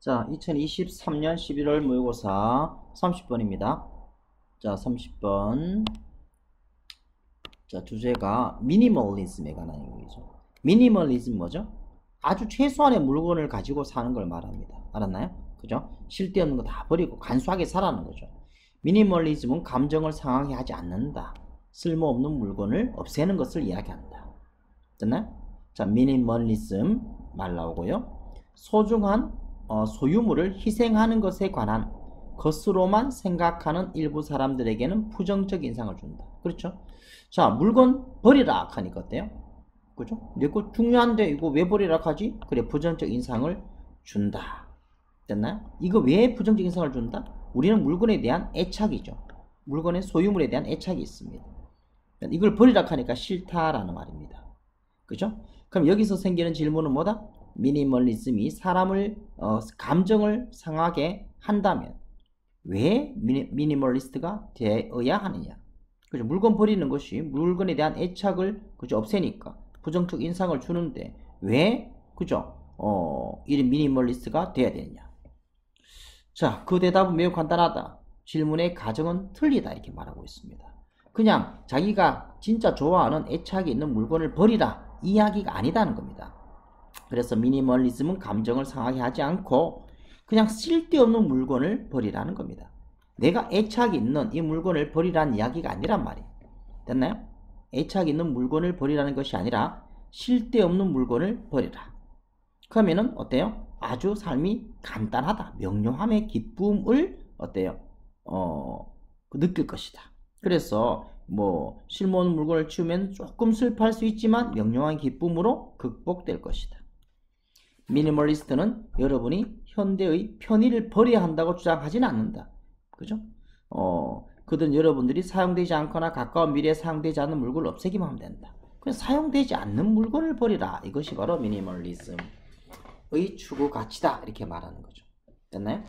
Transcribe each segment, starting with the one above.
자, 2023년 11월 모의고사 30번입니다. 자, 30번. 자, 주제가 미니멀리즘에 관한 얘기죠. 미니멀리즘 뭐죠? 아주 최소한의 물건을 가지고 사는 걸 말합니다. 알았나요? 그죠? 쓸데없는 거 다 버리고 간소하게 살아는 거죠. 미니멀리즘은 감정을 상하게 하지 않는다. 쓸모없는 물건을 없애는 것을 이야기한다. 됐나요? 자, 미니멀리즘 말 나오고요. 소중한 소유물을 희생하는 것에 관한 것으로만 생각하는 일부 사람들에게는 부정적 인상을 준다. 그렇죠? 자, 물건 버리라 하니까 어때요? 그죠? 내 거 중요한데 이거 왜 버리라 하지? 그래, 부정적 인상을 준다. 됐나요? 이거 왜 부정적 인상을 준다? 우리는 물건에 대한 애착이죠. 물건의 소유물에 대한 애착이 있습니다. 이걸 버리라 하니까 싫다라는 말입니다. 그죠? 그럼 여기서 생기는 질문은 뭐다? 미니멀리즘이 사람을 감정을 상하게 한다면 왜 미니멀리스트가 되어야 하느냐? 그죠? 물건 버리는 것이 물건에 대한 애착을 그죠? 없애니까 부정적 인상을 주는데 왜 그죠? 이런 미니멀리스트가 돼야 되느냐? 자, 그 대답은 매우 간단하다. 질문의 가정은 틀리다 이렇게 말하고 있습니다. 그냥 자기가 진짜 좋아하는 애착이 있는 물건을 버리라 이야기가 아니다는 겁니다. 그래서 미니멀리즘은 감정을 상하게 하지 않고 그냥 쓸데없는 물건을 버리라는 겁니다. 내가 애착이 있는 이 물건을 버리라는 이야기가 아니란 말이에요. 됐나요? 애착이 있는 물건을 버리라는 것이 아니라 쓸데없는 물건을 버리라. 그러면은 어때요? 아주 삶이 간단하다. 명료함의 기쁨을 어때요? 느낄 것이다. 그래서 뭐 쓸모없는 물건을 치우면 조금 슬퍼할 수 있지만 명료한 기쁨으로 극복될 것이다. 미니멀리스트는 여러분이 현대의 편의를 버려야 한다고 주장하지는 않는다. 그죠? 그들은 여러분들이 사용되지 않거나 가까운 미래에 사용되지 않는 물건을 없애기만 하면 된다. 그냥 사용되지 않는 물건을 버리라. 이것이 바로 미니멀리즘의 추구 가치다. 이렇게 말하는 거죠. 됐나요?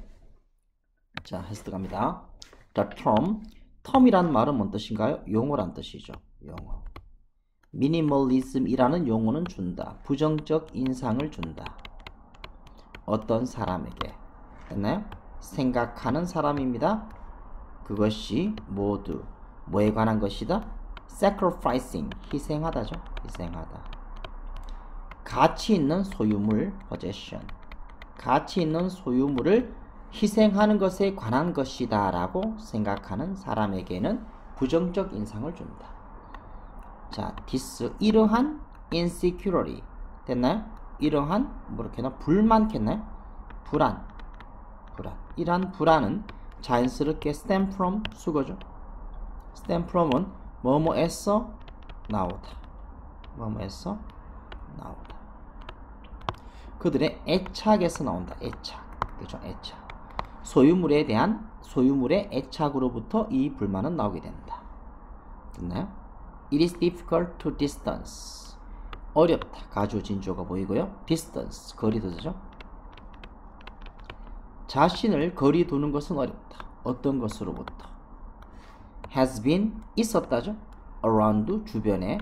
자, 해석 갑니다. The term. 텀이란 말은 뭔 뜻인가요? 용어란 뜻이죠. 용어. 미니멀리즘이라는 용어는 준다. 부정적 인상을 준다. 어떤 사람에게. 됐나요? 생각하는 사람입니다. 그것이 모두 뭐에 관한 것이다? sacrificing. 희생하다죠. 희생하다. 가치 있는 소유물 possession. 가치 있는 소유물을 희생하는 것에 관한 것이다 라고 생각하는 사람에게는 부정적 인상을 준다. 자, 이러한 insecurity 됐나요? 이러한 뭐렇게나 불만겠나요? 불안. 이러한 불안은 자연스럽게 stem from 수거죠. stem from은 뭐뭐에서 나오다. 뭐뭐에서 나오다. 그들의 애착에서 나온다. 애착. 그죠? 애착. 소유물의 애착으로부터 이 불만은 나오게 된다. 됐나요? It is difficult to distance. 어렵다. 가주 진주어가 보이고요. distance. 거리 두죠. 자신을 거리 두는 것은 어렵다. 어떤 것으로부터. has been 있었다죠. around 주변에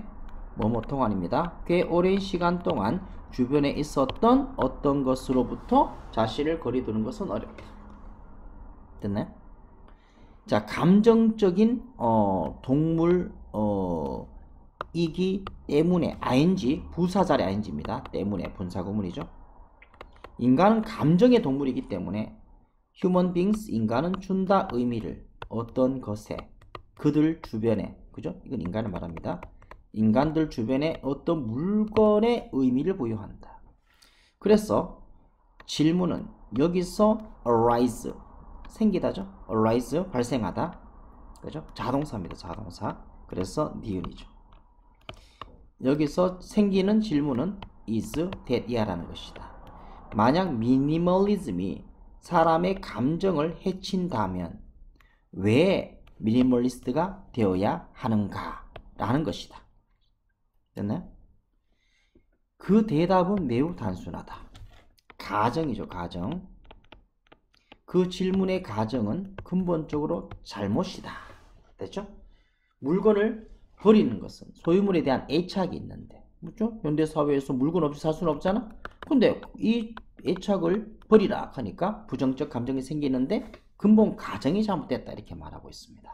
뭐뭐 통환입니다. 꽤 오랜 시간 동안 주변에 있었던 어떤 것으로부터 자신을 거리 두는 것은 어렵다. 됐나요? 자, 감정적인 동물 이기 때문에 ing 부사절의 ing입니다. 때문에 분사구문이죠. 인간은 감정의 동물이기 때문에 human beings 인간은 준다 의미를 어떤 것에 그들 주변에 그죠? 이건 인간을 말합니다. 인간들 주변에 어떤 물건의 의미를 부여한다. 그래서 질문은 여기서 arise 생기다죠. arise 발생하다. 그죠? 자동사입니다. 자동사. 그래서 니은이죠. 여기서 생기는 질문은 is that이야라는 것이다. 만약 미니멀리즘이 사람의 감정을 해친다면 왜 미니멀리스트가 되어야 하는가? 라는 것이다. 됐나요? 그 대답은 매우 단순하다. 가정이죠. 가정. 그 질문의 가정은 근본적으로 잘못이다. 됐죠? 물건을 버리는 것은 소유물에 대한 애착이 있는데, 그렇죠? 현대사회에서 물건 없이 살 수는 없잖아? 근데 이 애착을 버리라 하니까 부정적 감정이 생기는데 근본 가정이 잘못됐다 이렇게 말하고 있습니다.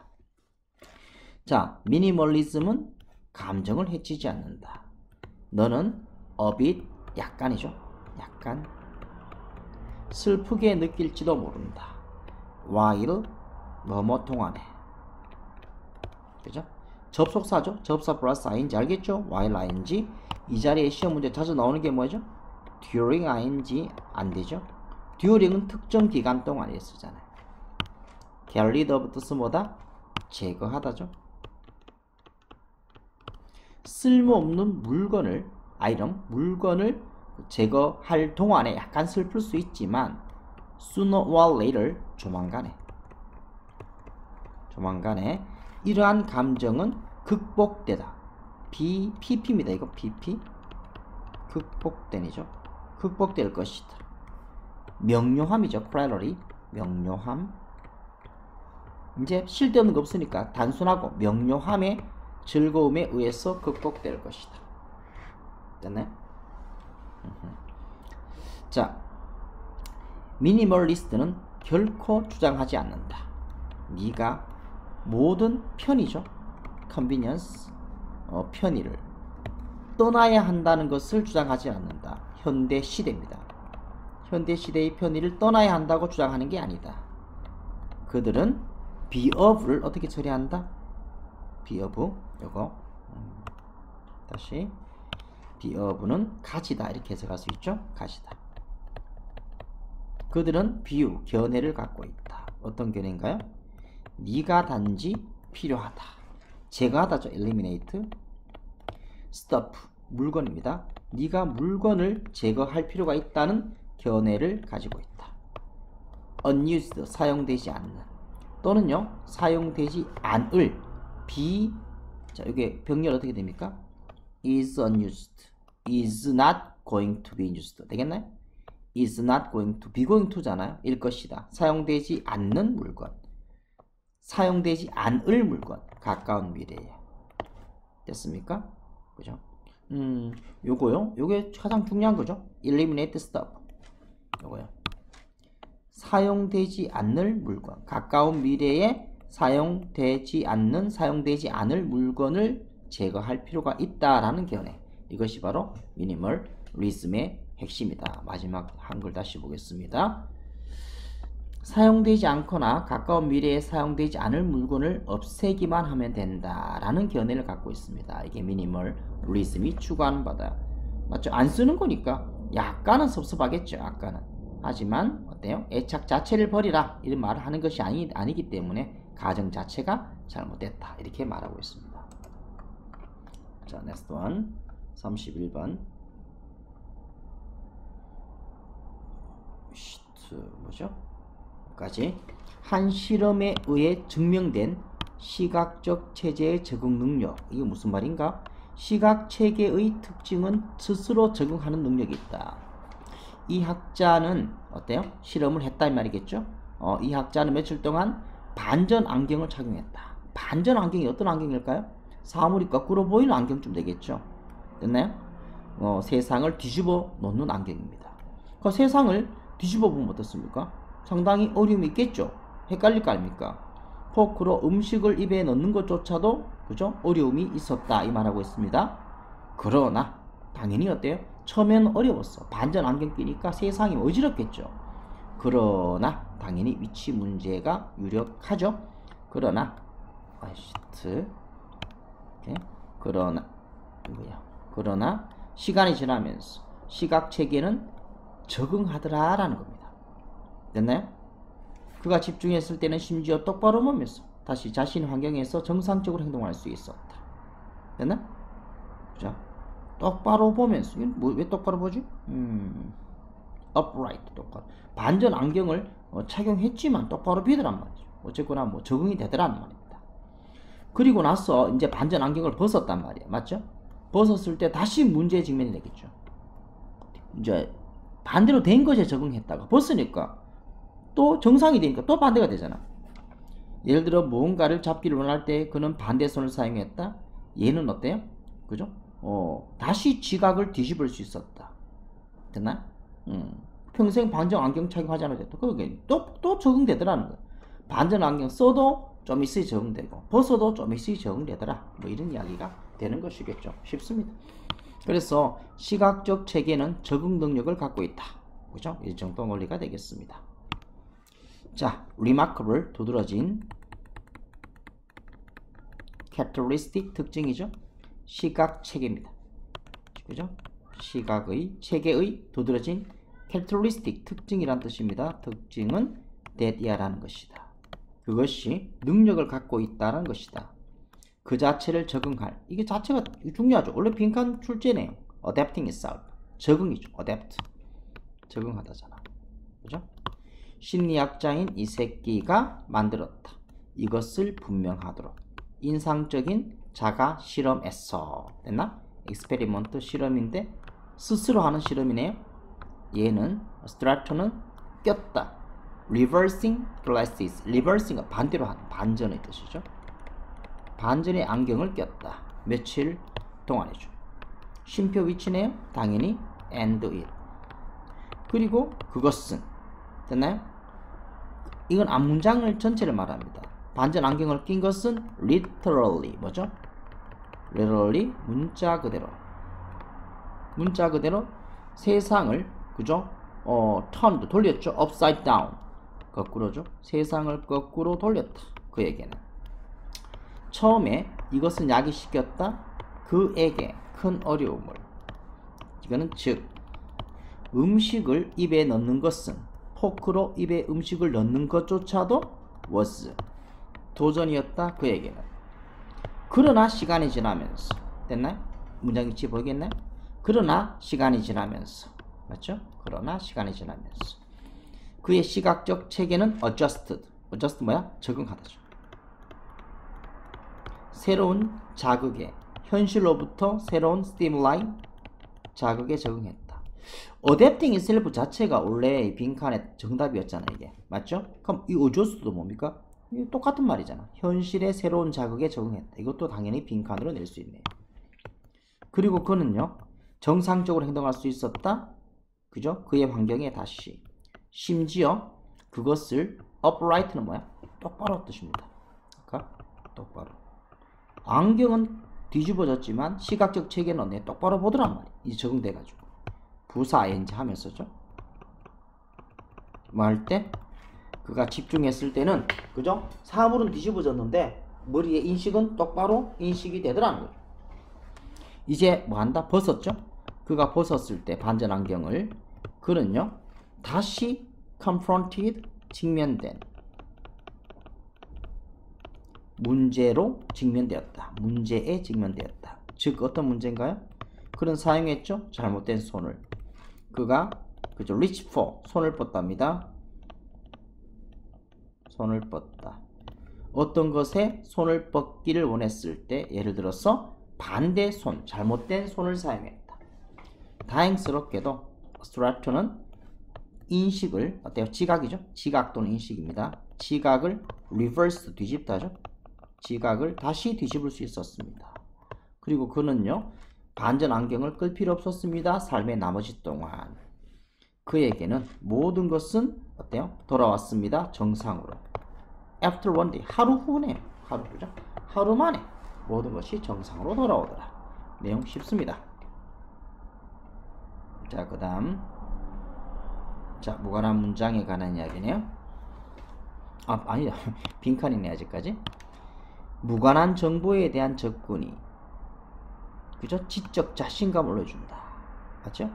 자, 미니멀리즘은 감정을 해치지 않는다. 너는 a bit 약간이죠. 약간 슬프게 느낄지도 모른다. while 뭐뭐 동안에. 그죠? 접속사죠. 접사 플러스 ing 알겠죠? while ing. 이 자리에 시험 문제 자주 나오는 게 뭐죠? during ing 안 되죠? during은 특정 기간 동안에 쓰잖아요. get rid of 뜻은 뭐다? 제거하다죠. 쓸모없는 물건을 아이템 물건을 제거할 동안에 약간 슬플 수 있지만 sooner or later 조만간에 이러한 감정은 극복되다. PP입니다. 이거 PP 극복된이죠. 극복될 것이다. 명료함이죠. clarity 명료함. 이제 쓸데없는 거 없으니까 단순하고 명료함의 즐거움에 의해서 극복될 것이다. 됐나요? 자, 미니멀리스트는 결코 주장하지 않는다. 네가 모든 편의죠. 컨비니언스 편의를 떠나야 한다는 것을 주장하지 않는다. 현대 시대입니다. 현대 시대의 편의를 떠나야 한다고 주장하는 게 아니다. 그들은 be of를 어떻게 처리한다? be of 요거 다시 be of는 가지다 이렇게 해석할 수 있죠. 가지다. 그들은 비유 견해를 갖고 있다. 어떤 견해인가요? 네가 단지 필요하다. 제거하다죠. eliminate. stuff 물건입니다. 네가 물건을 제거할 필요가 있다는 견해를 가지고 있다. unused 사용되지 않는 또는요 사용되지 않을 be 자 이게 병렬 어떻게 됩니까? is unused is not going to be used 되겠나요? is not going to be going to잖아요. 일 것이다. 사용되지 않는 물건 사용되지 않을 물건 가까운 미래에 됐습니까? 그죠? 요거요. 요게 가장 중요한 거죠. eliminate stuff. 요거요. 사용되지 않을 물건. 가까운 미래에 사용되지 않을 물건을 제거할 필요가 있다라는 견해. 이것이 바로 미니멀리즘의 핵심이다. 마지막 한글 다시 보겠습니다. 사용되지 않거나 가까운 미래에 사용되지 않을 물건을 없애기만 하면 된다라는 견해를 갖고 있습니다. 이게 미니멀리즘이 추구하는 바다. 맞죠? 안 쓰는 거니까 약간은 섭섭하겠죠. 약간은. 하지만 어때요? 애착 자체를 버리라 이런 말을 하는 것이 아니기 때문에 가정 자체가 잘못됐다 이렇게 말하고 있습니다. 자, next one 31번 뭐죠? 까지 한 실험에 의해 증명된 시각적 체제의 적응 능력. 이게 무슨 말인가? 시각 체계의 특징은 스스로 적응하는 능력이 있다. 이 학자는 어때요? 실험을 했다 이 말이겠죠? 이 학자는 며칠 동안 반전 안경을 착용했다. 반전 안경이 어떤 안경일까요? 사물이 거꾸로 보이는 안경쯤 되겠죠? 됐나요? 세상을 뒤집어 놓는 안경입니다. 그 세상을 뒤집어 보면 어떻습니까? 상당히 어려움이 있겠죠. 헷갈릴 거 아닙니까? 포크로 음식을 입에 넣는 것조차도 그죠? 어려움이 있었다 이 말하고 있습니다. 그러나 당연히 어때요? 처음에는 어려웠어. 반전 안경 끼니까 세상이 어지럽겠죠. 그러나 당연히 위치 문제가 유력하죠. 그러나 그러나 시간이 지나면서 시각 체계는 적응하더라라는 겁니다. 됐나요? 그가 집중했을 때는 심지어 똑바로 보면서 다시 자신의 환경에서 정상적으로 행동할 수 있었다. 됐나? 자, 똑바로 보면서 왜 똑바로 보지? upright 똑바로 반전 안경을 착용했지만 똑바로 비더란 말이죠. 어쨌거나 뭐 적응이 되더란 말입니다. 그리고 나서 이제 반전 안경을 벗었단 말이에요. 맞죠? 벗었을 때 다시 문제에 직면이 되겠죠. 이제 반대로 된 것에 적응했다가 벗으니까 또 정상이 되니까 또 반대가 되잖아. 예를 들어 무언가를 잡기를 원할 때 그는 반대손을 사용했다. 얘는 어때요? 그죠? 다시 지각을 뒤집을 수 있었다. 됐나? 평생 반전 안경 착용하지 않아도 됐다. 그게 또 적응되더라는 거야. 반전 안경 써도 좀 있으니 적응되고 벗어도 좀 있으니 적응되더라. 뭐 이런 이야기가 되는 것이겠죠. 쉽습니다. 그래서 시각적 체계는 적응 능력을 갖고 있다. 그죠? 이 정도 논리가 되겠습니다. 자, remarkable 두드러진 characteristic 특징이죠. 시각 체계입니다. 그죠? 시각의 체계의 두드러진 characteristic 특징이란 뜻입니다. 특징은 that이라는 것이다. 그것이 능력을 갖고 있다는 것이다. 그 자체를 적응할. 이게 자체가 중요하죠. 원래 빈칸 출제네요. adapting itself. 적응이죠. adapt. 적응하다잖아. 그죠? 심리학자인 이 새끼가 만들었다. 이것을 분명하도록. 인상적인 자가 실험에서. 됐나? experiment 실험인데 스스로 하는 실험이네요. 얘는 스트라토는 꼈다. reversing glasses. reversing은 반대로 하는 반전의 뜻이죠. 반전의 안경을 꼈다. 며칠 동안이죠. 쉼표 위치네요. 당연히 and it. 그리고 그것은 됐나요? 이건 앞문장을 전체를 말합니다. 반전 안경을 낀 것은 literally 뭐죠? literally 문자 그대로 세상을 그죠? turned 돌렸죠. upside down 거꾸로죠. 세상을 거꾸로 돌렸다. 그에게는 처음에 이것은 야기시켰다. 그에게 큰 어려움을. 이거는 즉 음식을 입에 넣는 것은 포크로 입에 음식을 넣는 것조차도 was 도전이었다. 그에게는. 그러나 시간이 지나면서 됐나요? 문장 위치 보이겠나요? 그러나 시간이 지나면서 맞죠? 그러나 시간이 지나면서 그의 시각적 체계는 adjusted. adjust 뭐야? 적응하다죠. 새로운 자극에 현실로부터 새로운 stimuli 자극에 적응했다. adapting itself 자체가 원래 빈칸의 정답이었잖아 이게. 맞죠? 그럼 이 adjust도 뭡니까? 똑같은 말이잖아. 현실의 새로운 자극에 적응했다. 이것도 당연히 빈칸으로 낼 수 있네요. 그리고 그는요. 정상적으로 행동할 수 있었다. 그죠? 그의 환경에 다시. 심지어 그것을 upright는 뭐야? 똑바로 뜻입니다. 그러니까 똑바로. 안경은 뒤집어졌지만 시각적 체계는 내 똑바로 보더란 말이야. 이제 적응돼가지고. 부사 ing 하면서죠. 뭐 할 때? 그가 집중했을 때는 그죠? 사물은 뒤집어졌는데 머리의 인식은 똑바로 인식이 되더라는 거죠. 이제 뭐 한다? 벗었죠? 그가 벗었을 때 반전 안경을 그는요 다시 confronted 직면된 문제로 직면되었다. 문제에 직면되었다. 즉 어떤 문제인가요? 그는 사용했죠? 잘못된 손을. 그가 그죠? reach for 손을 뻗답니다. 손을 뻗다. 어떤 것에 손을 뻗기를 원했을 때 예를 들어서 반대 손, 잘못된 손을 사용했다. 다행스럽게도 스트라토는 인식을 어때요? 지각이죠? 지각 또는 인식입니다. 지각을 reverse 뒤집다죠. 지각을 다시 뒤집을 수 있었습니다. 그리고 그는요 반전 안경을 끌 필요 없었습니다. 삶의 나머지 동안 그에게는 모든 것은 어때요? 돌아왔습니다. 정상으로. After one day 하루 후네요. 하루 후죠. 하루 만에 모든 것이 정상으로 돌아오더라. 내용 쉽습니다. 자, 그 다음 자, 무관한 문장에 관한 이야기네요. 아니다. 빈칸이네 아직까지. 무관한 정보에 대한 접근이 그죠? 지적 자신감을 올려준다. 맞죠?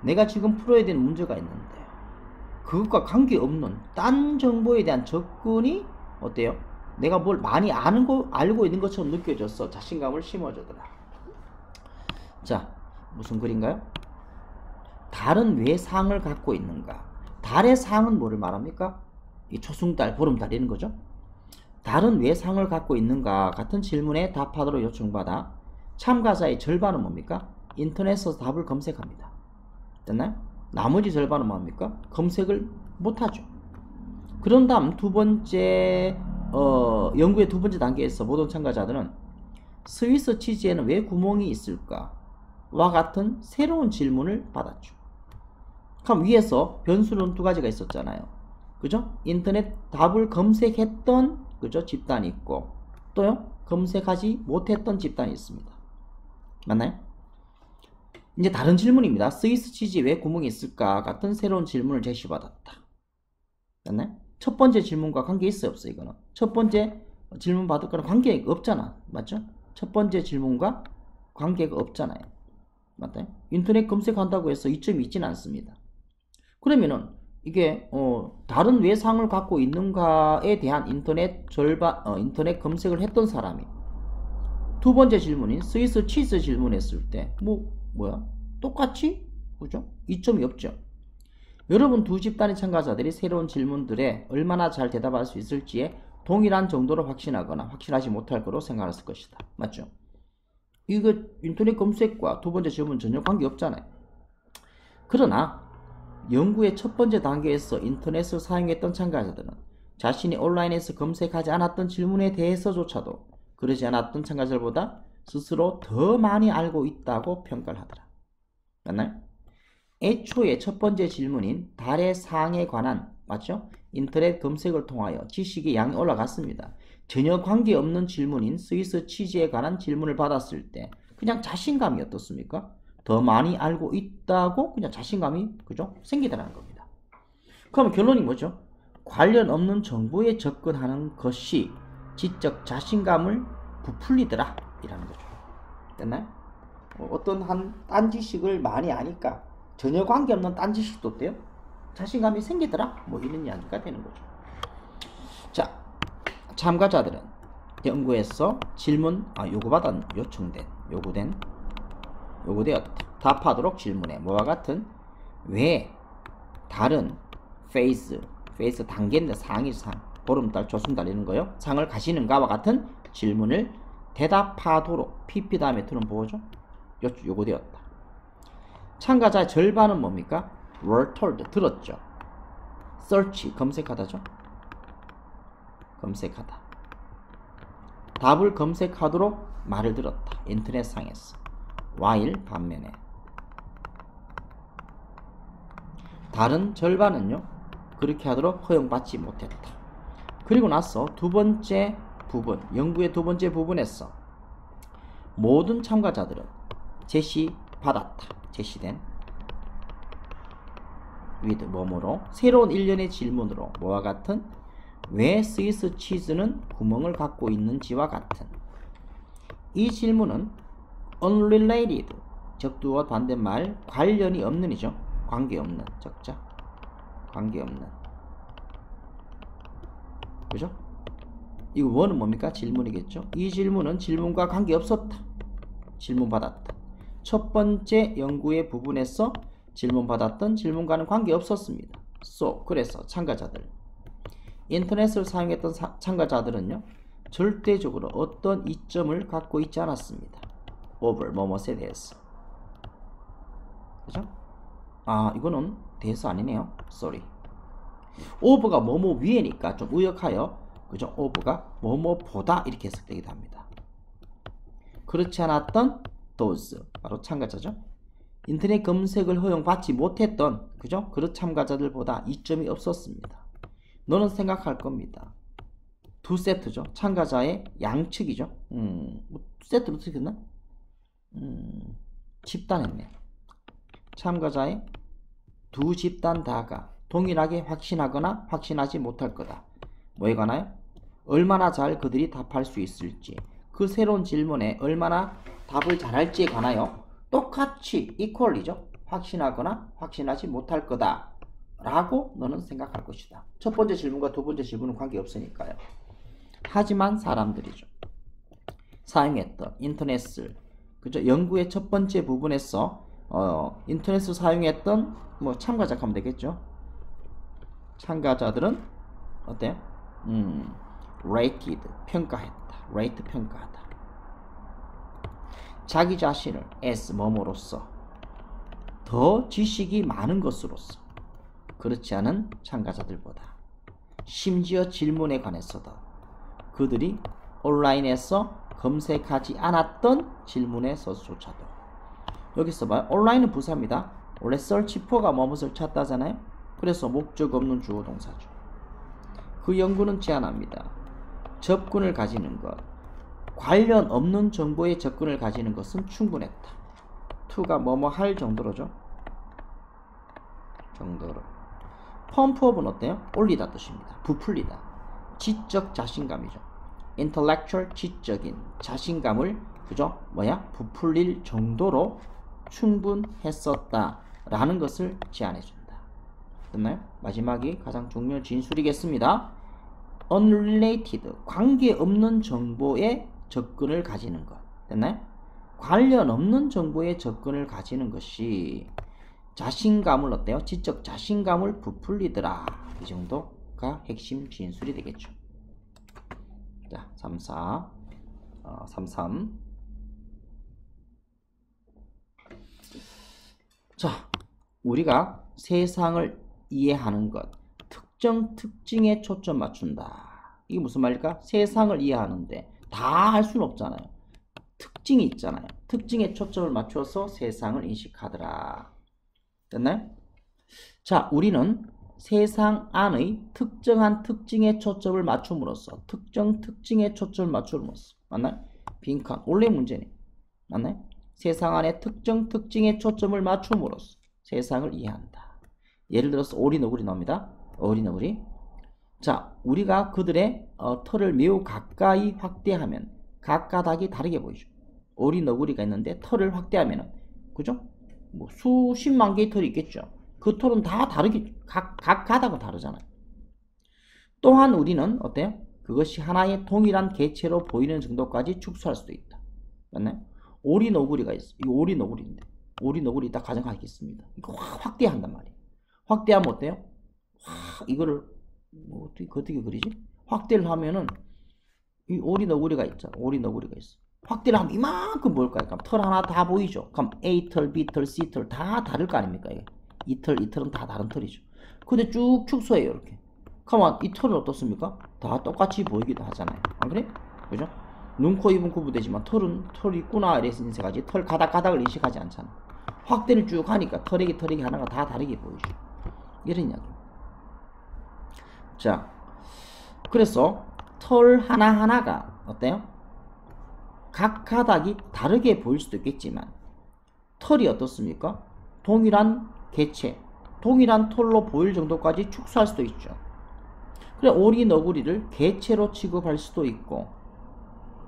내가 지금 풀어야 되는 문제가 있는데 그것과 관계없는 딴 정보에 대한 접근이 어때요? 내가 뭘 많이 알고 있는 것처럼 느껴져서 자신감을 심어주더라. 자, 무슨 글인가요? 달은 왜 상을 갖고 있는가? 달의 상은 뭐를 말합니까? 이 초승달, 보름달 이런 거죠. 달은 왜 상을 갖고 있는가? 같은 질문에 답하도록 요청받아 참가자의 절반은 뭡니까? 인터넷에서 답을 검색합니다. 됐나요? 나머지 절반은 뭡니까? 검색을 못하죠. 그런 다음 두 번째 연구의 두 번째 단계에서 모든 참가자들은 스위스 치즈에는 왜 구멍이 있을까? 와 같은 새로운 질문을 받았죠. 그럼 위에서 변수는 두 가지가 있었잖아요. 그죠? 인터넷 답을 검색했던 그죠? 집단이 있고 또요 검색하지 못했던 집단이 있습니다. 맞나요? 이제 다른 질문입니다. 스위스 치즈에 왜 구멍이 있을까? 같은 새로운 질문을 제시받았다. 맞나요? 첫 번째 질문과 관계 있어요, 없어요? 이거는 첫 번째 질문 받을 거랑 관계가 없잖아. 맞죠? 첫 번째 질문과 관계가 없잖아요. 맞나요? 인터넷 검색한다고 해서 이점이 있지는 않습니다. 그러면은 이게 다른 외상을 갖고 있는가에 대한 인터넷 인터넷 검색을 했던 사람이 두 번째 질문인 스위스 치즈 질문했을 때 뭐야? 똑같이? 그죠? 이점이 없죠. 여러분 두 집단의 참가자들이 새로운 질문들에 얼마나 잘 대답할 수 있을지에 동일한 정도로 확신하거나 확신하지 못할 거로 생각했을 것이다. 맞죠? 이거 인터넷 검색과 두 번째 질문 전혀 관계없잖아요. 그러나 연구의 첫 번째 단계에서 인터넷을 사용했던 참가자들은 자신이 온라인에서 검색하지 않았던 질문에 대해서조차도 그러지 않았던 참가자들보다 스스로 더 많이 알고 있다고 평가를 하더라. 맞나요? 애초에 첫 번째 질문인 달의 상에 관한 맞죠? 인터넷 검색을 통하여 지식의 양이 올라갔습니다. 전혀 관계없는 질문인 스위스 치즈에 관한 질문을 받았을 때 그냥 자신감이 어떻습니까? 더 많이 알고 있다고 그냥 자신감이 그죠? 생기더라는 겁니다. 그럼 결론이 뭐죠? 관련 없는 정보에 접근하는 것이 지적 자신감을 부풀리더라 이라는 거죠. 됐나요? 어떤 딴 지식을 많이 아니까 전혀 관계없는 딴 지식도 어때요? 자신감이 생기더라 뭐 이런 이야기가 되는 거죠. 자, 참가자들은 연구에서 질문 요구되었다. 답하도록 질문에 뭐와 같은 왜 다른 페이스 단계인데 상이 상 보름달 조순달 이런 거요 상을 가시는가와 같은 질문을 대답하도록 PP 다음에 틀은 뭐죠? 요구되었다. 참가자의 절반은 뭡니까? were told 들었죠. search 검색하다죠. 검색하다. 답을 검색하도록 말을 들었다. 인터넷상에서. while 반면에 다른 절반은요 그렇게 하도록 허용받지 못했다. 그리고 나서 두 번째 부분 연구의 두 번째 부분에서 모든 참가자들은 제시된 with 뭐뭐로 새로운 일련의 질문으로 뭐와 같은 왜 스위스 치즈는 구멍을 갖고 있는지와 같은 이 질문은 unrelated 적두어 반대말 관련이 없는이죠. 관계없는 적자 관계없는 그죠? 이거 원은 뭡니까? 질문이겠죠. 이 질문은 질문과 관계없었다. 질문받았다. 첫 번째 연구의 부분에서 질문받았던 질문과는 관계없었습니다. 그래서 참가자들 인터넷을 사용했던 참가자들은요 절대적으로 어떤 이점을 갖고 있지 않았습니다. over 뭐뭐에 대해서 그죠? 이거는 대해서 아니네요. sorry. over가 뭐뭐 위에니까 좀 의역하여 그죠? over가 뭐뭐보다 이렇게 해석되기도 합니다. 그렇지 않았던 those 바로 참가자죠. 인터넷 검색을 허용받지 못했던 그죠? 그런 참가자들보다 이점이 없었습니다. 너는 생각할 겁니다. 두 세트죠. 참가자의 양측이죠. 세트로 어떻게 했나? 집단했네. 참가자의 두 집단 다가 동일하게 확신하거나 확신하지 못할 거다. 뭐에 관하여? 얼마나 잘 그들이 답할 수 있을지 그 새로운 질문에 얼마나 답을 잘할지에 관하여 똑같이 equal이죠. 확신하거나 확신하지 못할 거다 라고 너는 생각할 것이다. 첫 번째 질문과 두 번째 질문은 관계없으니까요. 하지만 사람들이죠. 사용했던 인터넷을 그죠? 연구의 첫 번째 부분에서 인터넷을 사용했던 참가자 하면 되겠죠. 참가자들은 어때요? rated 평가했다. rate 평가하다. 자기 자신을 as 뭐뭐로서 더 지식이 많은 것으로서 그렇지 않은 참가자들보다 심지어 질문에 관해서도 그들이 온라인에서 검색하지 않았던 질문에서조차도 여기서 봐요. 온라인은 부사입니다. 원래 search for가 무엇을 찾다잖아요. 그래서 목적 없는 주어 동사죠. 그 연구는 제안합니다. 접근을 가지는 것, 관련 없는 정보에 접근을 가지는 것은 충분했다. to가 뭐뭐 할 정도로죠. 정도로. 펌프업은 어때요? 올리다 뜻입니다. 부풀리다. 지적 자신감이죠. intellectual 지적인 자신감을 그죠? 부풀릴 정도로 충분했었다 라는 것을 제안해준다. 됐나요? 마지막이 가장 중요한 진술이겠습니다. unrelated 관계없는 정보에 접근을 가지는 것. 됐나요? 관련 없는 정보에 접근을 가지는 것이 자신감을 어때요? 지적 자신감을 부풀리더라. 이 정도가 핵심 진술이 되겠죠. 자, 34, 33. 자, 우리가 세상을 이해하는 것, 특정 특징에 초점 맞춘다. 이게 무슨 말일까? 세상을 이해하는데 다 할 수는 없잖아요. 특징이 있잖아요. 특징에 초점을 맞춰서 세상을 인식하더라. 됐나요? 자, 우리는 세상 안의 특정한 특징에 초점을 맞춤으로써 특정 특징에 초점을 맞춤으로써 맞나요? 빈칸 원래 문제네. 맞나요? 세상 안의 특정 특징에 초점을 맞춤으로써 세상을 이해한다. 예를 들어서 오리너구리 나옵니다. 오리너구리. 자, 우리가 그들의 털을 매우 가까이 확대하면 각가닥이 다르게 보이죠. 오리너구리가 있는데 털을 확대하면 그죠? 뭐 수십만 개의 털이 있겠죠. 그 털은 다 다르게 각 가닥은 다르잖아요. 또한 우리는 어때요? 그것이 하나의 동일한 개체로 보이는 정도까지 축소할 수도 있다. 맞나요? 오리너구리가 있어. 이 오리너구리인데 오리너구리 딱 가정하겠습니다. 이거 확대한단 말이에요. 확대하면 어때요? 이거를 뭐 어떻게 그리지? 확대를 하면은 이 오리너구리가 있잖아. 오리너구리가 있어. 확대를 하면 이만큼 보일 거야. 그럼 털 하나 다 보이죠. 그럼 A털, B털, C털 다 다를 거 아닙니까? 이 털, 이 털은 다 다른 털이죠. 근데 쭉 축소해요. 이렇게. 그러면 이 털은 어떻습니까? 다 똑같이 보이기도 하잖아요. 안 그래? 그죠? 눈, 코, 입은 구분되지만 털이 있구나 이래서 인식하지 털 가닥가닥을 인식하지 않잖아. 확대를 쭉 하니까 털에게 하나가 다 다르게 보이죠. 이런 이야기. 자, 그래서 털 하나하나가 어때요? 각 가닥이 다르게 보일 수도 있겠지만 털이 어떻습니까? 동일한 개체, 동일한 털로 보일 정도까지 축소할 수도 있죠. 그래 오리너구리를 개체로 취급할 수도 있고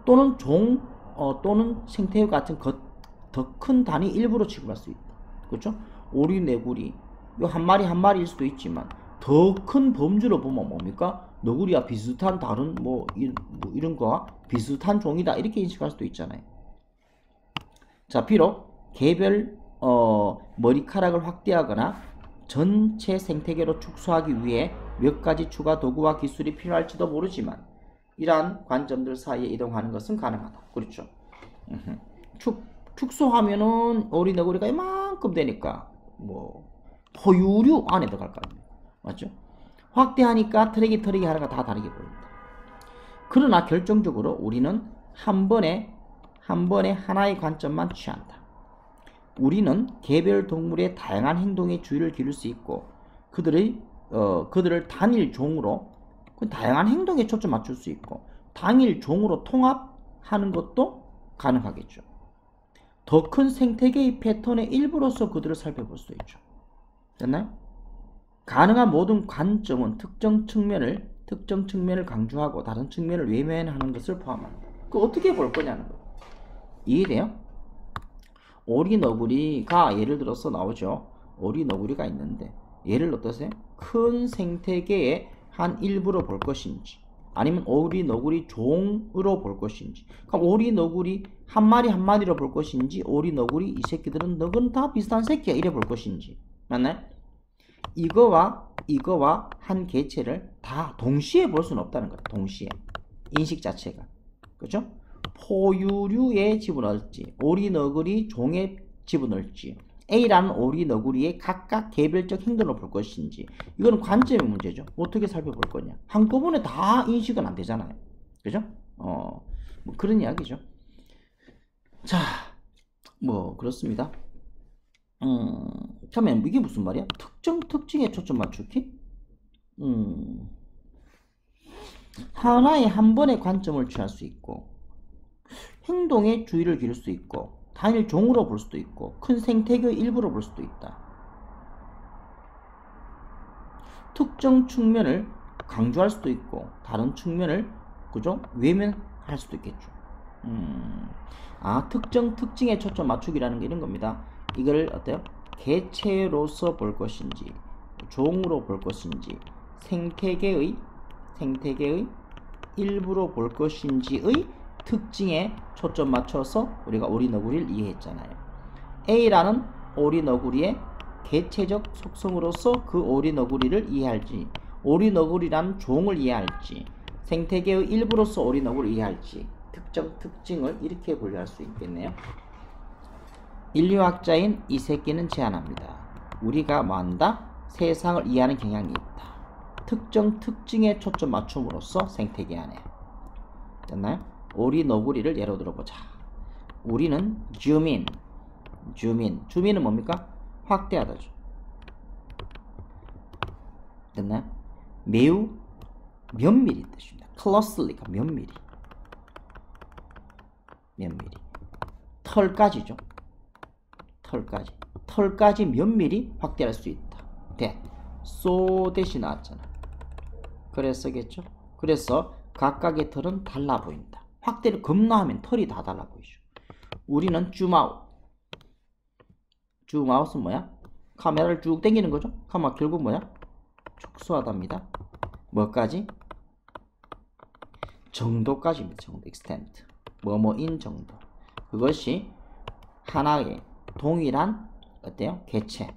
또는 또는 생태계 같은 더 큰 단위 일부로 취급할 수 있다. 그렇죠? 오리너구리 요 한 마리 한 마리일 수도 있지만 더 큰 범주로 보면 뭡니까? 너구리와 비슷한 다른 이런 거와 비슷한 종이다 이렇게 인식할 수도 있잖아요. 자, 비록 개별 머리카락을 확대하거나 전체 생태계로 축소하기 위해 몇 가지 추가 도구와 기술이 필요할지도 모르지만 이러한 관점들 사이에 이동하는 것은 가능하다. 그렇죠? 축소하면은 오리너구리가 이만큼 되니까 뭐 포유류 안에 들어갈 거 아닙니까? 맞죠? 확대하니까 털이 하나가 다 다르게 보인다. 그러나 결정적으로 우리는 한 번에 하나의 관점만 취한다. 우리는 개별 동물의 다양한 행동에 주의를 기울일 수 있고 그들을 단일 종으로 다양한 행동에 초점 맞출 수 있고 단일 종으로 통합하는 것도 가능하겠죠. 더 큰 생태계의 패턴의 일부로서 그들을 살펴볼 수도 있죠. 됐나요? 가능한 모든 관점은 특정 측면을 강조하고 다른 측면을 외면하는 것을 포함합니다. 그 어떻게 볼 거냐는 거예요. 이해돼요? 오리너구리가 예를 들어서 나오죠. 오리너구리가 있는데 얘를 어떠세요? 큰 생태계의 한 일부로 볼 것인지 아니면 오리너구리 종으로 볼 것인지 그럼 오리너구리 한 마리로 볼 것인지 오리너구리 이 새끼들은 너는 다 비슷한 새끼야 이래 볼 것인지 맞나요? 이거와 한 개체를 다 동시에 볼 수는 없다는 거예요. 동시에 인식 자체가 그렇죠? 포유류에 집어넣을지 오리너구리 종에 집어넣을지 A라는 오리너구리의 각각 개별적 행동을 볼 것인지 이거는 관점의 문제죠. 어떻게 살펴볼 거냐. 한꺼번에 다 인식은 안 되잖아요. 그죠? 뭐 그런 이야기죠. 자, 뭐 그렇습니다. 그러면 이게 무슨 말이야? 특정 특징에 초점 맞추기? 하나의 한 번의 관점을 취할 수 있고, 행동에 주의를 기울 수 있고, 단일 종으로 볼 수도 있고, 큰 생태계의 일부로 볼 수도 있다. 특정 측면을 강조할 수도 있고, 다른 측면을 그죠? 외면할 수도 있겠죠. 특정 특징에 초점 맞추기라는 게 이런 겁니다. 이걸 어때요? 개체로서 볼 것인지, 종으로 볼 것인지, 생태계의 일부로 볼 것인지의 특징에 초점 맞춰서 우리가 오리너구리를 이해했잖아요. A라는 오리너구리의 개체적 속성으로서 그 오리너구리를 이해할지, 오리너구리라는 종을 이해할지, 생태계의 일부로서 오리너구리를 이해할지, 특정 특징을 이렇게 분류할 수 있겠네요. 인류학자인 이 새끼는 제안합니다. 우리가 뭐한다? 세상을 이해하는 경향이 있다. 특정 특징에 초점 맞춤으로써 생태계 안에. 됐나요? 오리너구리를 예로 들어보자. 우리는 줌인은 뭡니까? 확대하다죠. 됐나요? 매우 면밀히 뜻입니다. closely가 면밀히. 털까지죠. 털까지 면밀히 확대할 수 있다. so 대신 나왔잖아. 그랬었겠죠? 그래서 각각의 털은 달라 보인다. 확대를 겁나 하면 털이 다 달라 보이죠. 우리는 줌아웃은 뭐야? 카메라를 쭉 당기는 거죠. 카메라 결국 뭐야? 축소하답니다. 뭐까지? 정도까지입니다. 정도, extent. 뭐뭐인 정도. 그것이 하나의 동일한 어때요? 개체.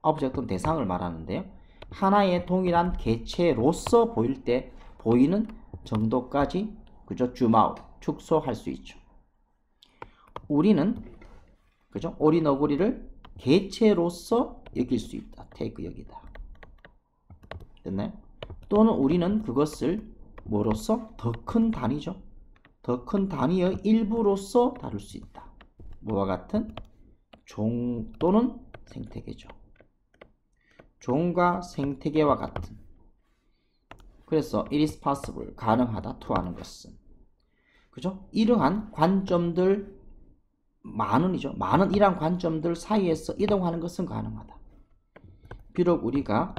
오브젝트는 대상을 말하는데요. 하나의 동일한 개체로서 보일 때 보이는 정도까지 그죠? 줌아웃, 축소할 수 있죠. 우리는 그죠? 오리너구리를 개체로서 여길 수 있다. 테이크 여기다. 됐나요? 또는 우리는 그것을 뭐로서? 더 큰 단위죠. 더 큰 단위의 일부로서 다룰 수 있다. 뭐와 같은? 종 또는 생태계죠. 종과 생태계와 같은. 그래서 it is possible, 가능하다, to 하는 것은. 그죠? 이러한 관점들, 많은 이러한 관점들 사이에서 이동하는 것은 가능하다. 비록 우리가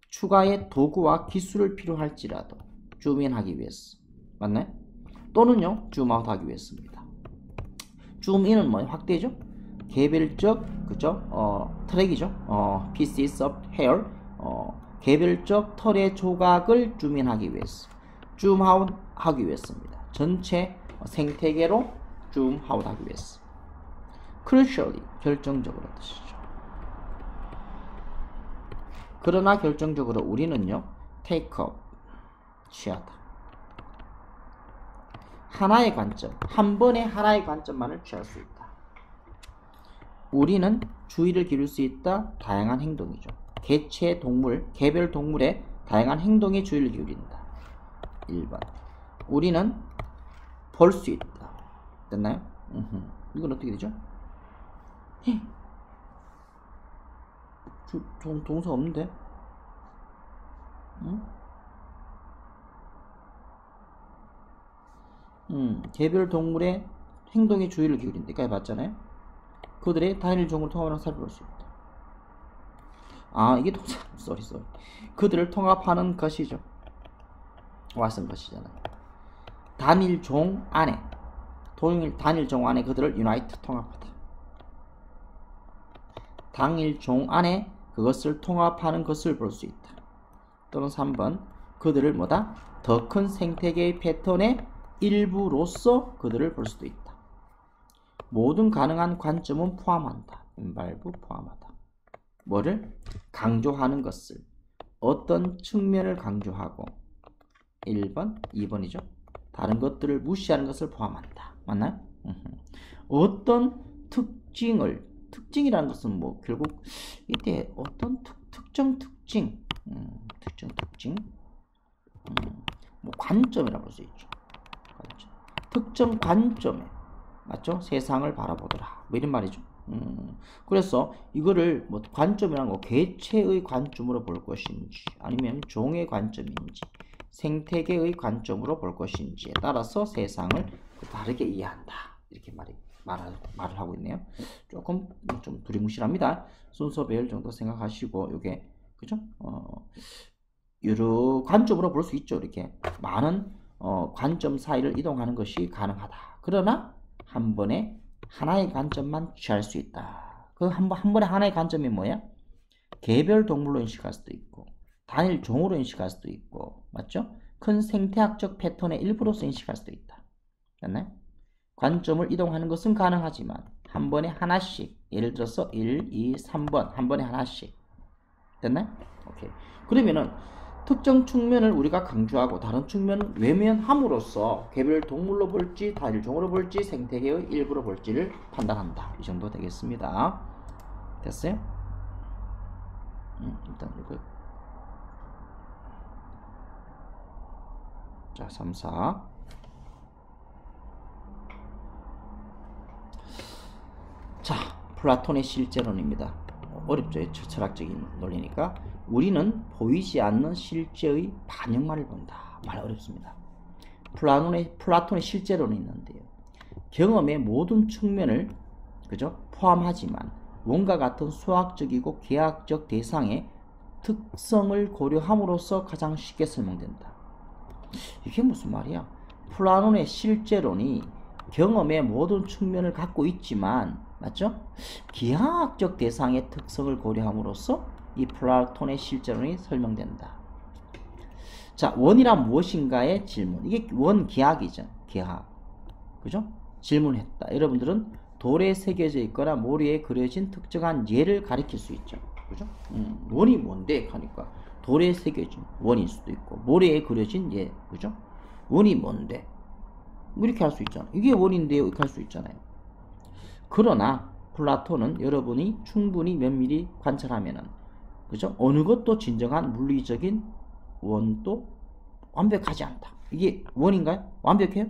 추가의 도구와 기술을 필요할지라도 줌인하기 위해서. 맞나요? 또는요, 줌아웃하기 위해서입니다. 줌인은 뭐예요? 확대죠? 개별적, 그죠? 트랙이죠? pieces of hair. 개별적 털의 조각을 줌인하기 위해서. 줌아웃 하기 위해서입니다. 전체 생태계로 줌아웃 하기 위해서. crucially, 결정적으로 뜻이죠. 그러나 결정적으로 우리는요, take up, 취하다. 하나의 관점, 한 번에 하나의 관점만을 취할 수 있다. 우리는 주의를 기울일 수 있다. 다양한 행동이죠. 개체, 동물, 개별 동물의 다양한 행동에 주의를 기울인다. 1번. 우리는 볼 수 있다. 됐나요? 이건 어떻게 되죠? 동사 없는데? 개별 동물의 행동에 주의를 기울인다. 여기까지 봤잖아요? 그들의 단일 종을 통합하는 살펴볼 수 있다. 이게 동사. 쏘리. 그들을 통합하는 것이죠. 왓슨 것이잖아요. 단일 종 안에, 단일 종 안에 그들을 unite, 통합하다. 단일 종 안에 그것을 통합하는 것을 볼 수 있다. 또는 3번. 그들을 뭐다? 더 큰 생태계의 패턴의 일부로서 그들을 볼 수도 있다. 모든 가능한 관점은 포함한다. 인발부 포함하다. 뭐를? 강조하는 것을. 어떤 측면을 강조하고 1번, 2번이죠. 다른 것들을 무시하는 것을 포함한다. 맞나요? 어떤 특징이라는 것은 뭐 결국 이때 어떤 특정 특징, 뭐 관점이라고 볼 수 있죠. 관점. 특정 관점에 맞죠? 세상을 바라보더라. 뭐 이런 말이죠. 그래서 이거를 뭐 관점이란 거 개체의 관점으로 볼 것인지 아니면 종의 관점인지 생태계의 관점으로 볼 것인지에 따라서 세상을 다르게 이해한다. 이렇게 말을 하고 있네요. 조금 좀 두리뭉실합니다. 순서 배열 정도 생각하시고 요게 그죠? 여러 관점으로 볼 수 있죠. 이렇게 많은 관점 사이를 이동하는 것이 가능하다. 그러나 한 번에 하나의 관점만 취할 수 있다. 그 한 번에 하나의 관점이 뭐야? 개별 동물로 인식할 수도 있고 단일 종으로 인식할 수도 있고 맞죠? 큰 생태학적 패턴의 일부로서 인식할 수도 있다. 됐나요? 관점을 이동하는 것은 가능하지만 한 번에 하나씩 예를 들어서 1, 2, 3번 한 번에 하나씩 됐나요? 오케이. 그러면은 특정 측면을 우리가 강조하고 다른 측면을 외면함으로써 개별 동물로 볼지 단일 종으로 볼지 생태계의 일부로 볼지를 판단한다. 이 정도 되겠습니다. 됐어요? 일단 이거 자 3, 4 자 플라톤의 실제론입니다. 어렵죠. 철학적인 논리니까 우리는 보이지 않는 실제의 반영만을 본다. 말 어렵습니다. 플라톤의 실제론이 있는데요. 경험의 모든 측면을 그죠? 포함하지만 원과 같은 수학적이고 계약적 대상의 특성을 고려함으로써 가장 쉽게 설명된다. 이게 무슨 말이야? 플라톤의 실제론이 경험의 모든 측면을 갖고 있지만 맞죠? 기하학적 대상의 특성을 고려함으로써 이 플라톤의 실제론이 설명된다. 자, 원이란 무엇인가의 질문. 이게 원 기하학이죠. 기하학. 그죠? 질문했다. 여러분들은 돌에 새겨져 있거나 모래에 그려진 특정한 예를 가리킬 수 있죠. 그죠? 원이 뭔데? 하니까 돌에 새겨진 원일 수도 있고 모래에 그려진 예. 그죠? 원이 뭔데? 이렇게 할 수 있잖아. 이게 원인데요. 이렇게 할 수 있잖아요. 그러나 플라톤은 여러분이 충분히 면밀히 관찰하면은 그죠? 어느 것도 진정한 물리적인 원도 완벽하지 않다. 이게 원인가요? 완벽해요?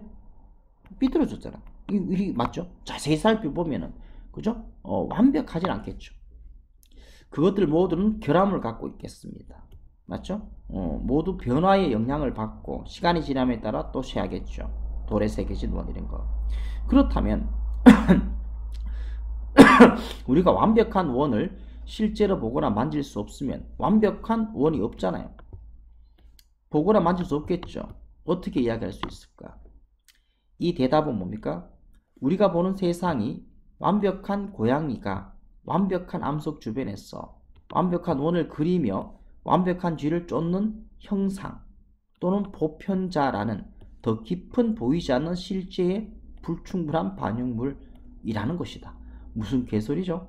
삐뚤어졌잖아. 이게 맞죠? 자세히 살펴보면은 그죠? 완벽하진 않겠죠. 그것들 모두는 결함을 갖고 있겠습니다. 맞죠? 모두 변화의 영향을 받고 시간이 지남에 따라 또 쇠하겠죠. 돌에 새겨진 원 이런 거. 그렇다면 우리가 완벽한 원을 실제로 보거나 만질 수 없으면 완벽한 원이 없잖아요. 보거나 만질 수 없겠죠. 어떻게 이야기할 수 있을까? 이 대답은 뭡니까? 우리가 보는 세상이 완벽한 고양이가 완벽한 암석 주변에서 완벽한 원을 그리며 완벽한 쥐를 쫓는 형상 또는 보편자라는 더 깊은 보이지 않는 실제의 불충분한 반영물이라는 것이다. 무슨 개소리죠?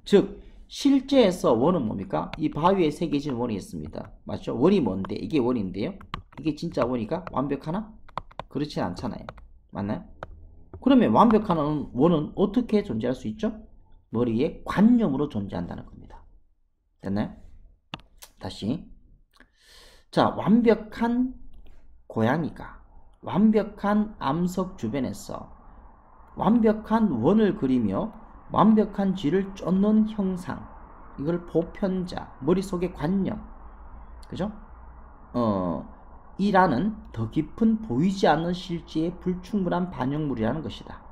즉 실제에서 원은 뭡니까? 이 바위에 새겨진 원이 있습니다. 맞죠? 원이 뭔데? 이게 원인데요. 이게 진짜 원이가 완벽하나? 그렇지 않잖아요. 맞나요? 그러면 완벽한 원은 어떻게 존재할 수 있죠? 머리에 관념으로 존재한다는 겁니다. 됐나요? 다시. 자, 완벽한 고양이가 완벽한 암석 주변에서 완벽한 원을 그리며 완벽한 쥐를 쫓는 형상, 이걸 보편자, 머릿속의 관념, 그죠? 이라는 더 깊은 보이지 않는 실제의 불충분한 반영물이라는 것이다.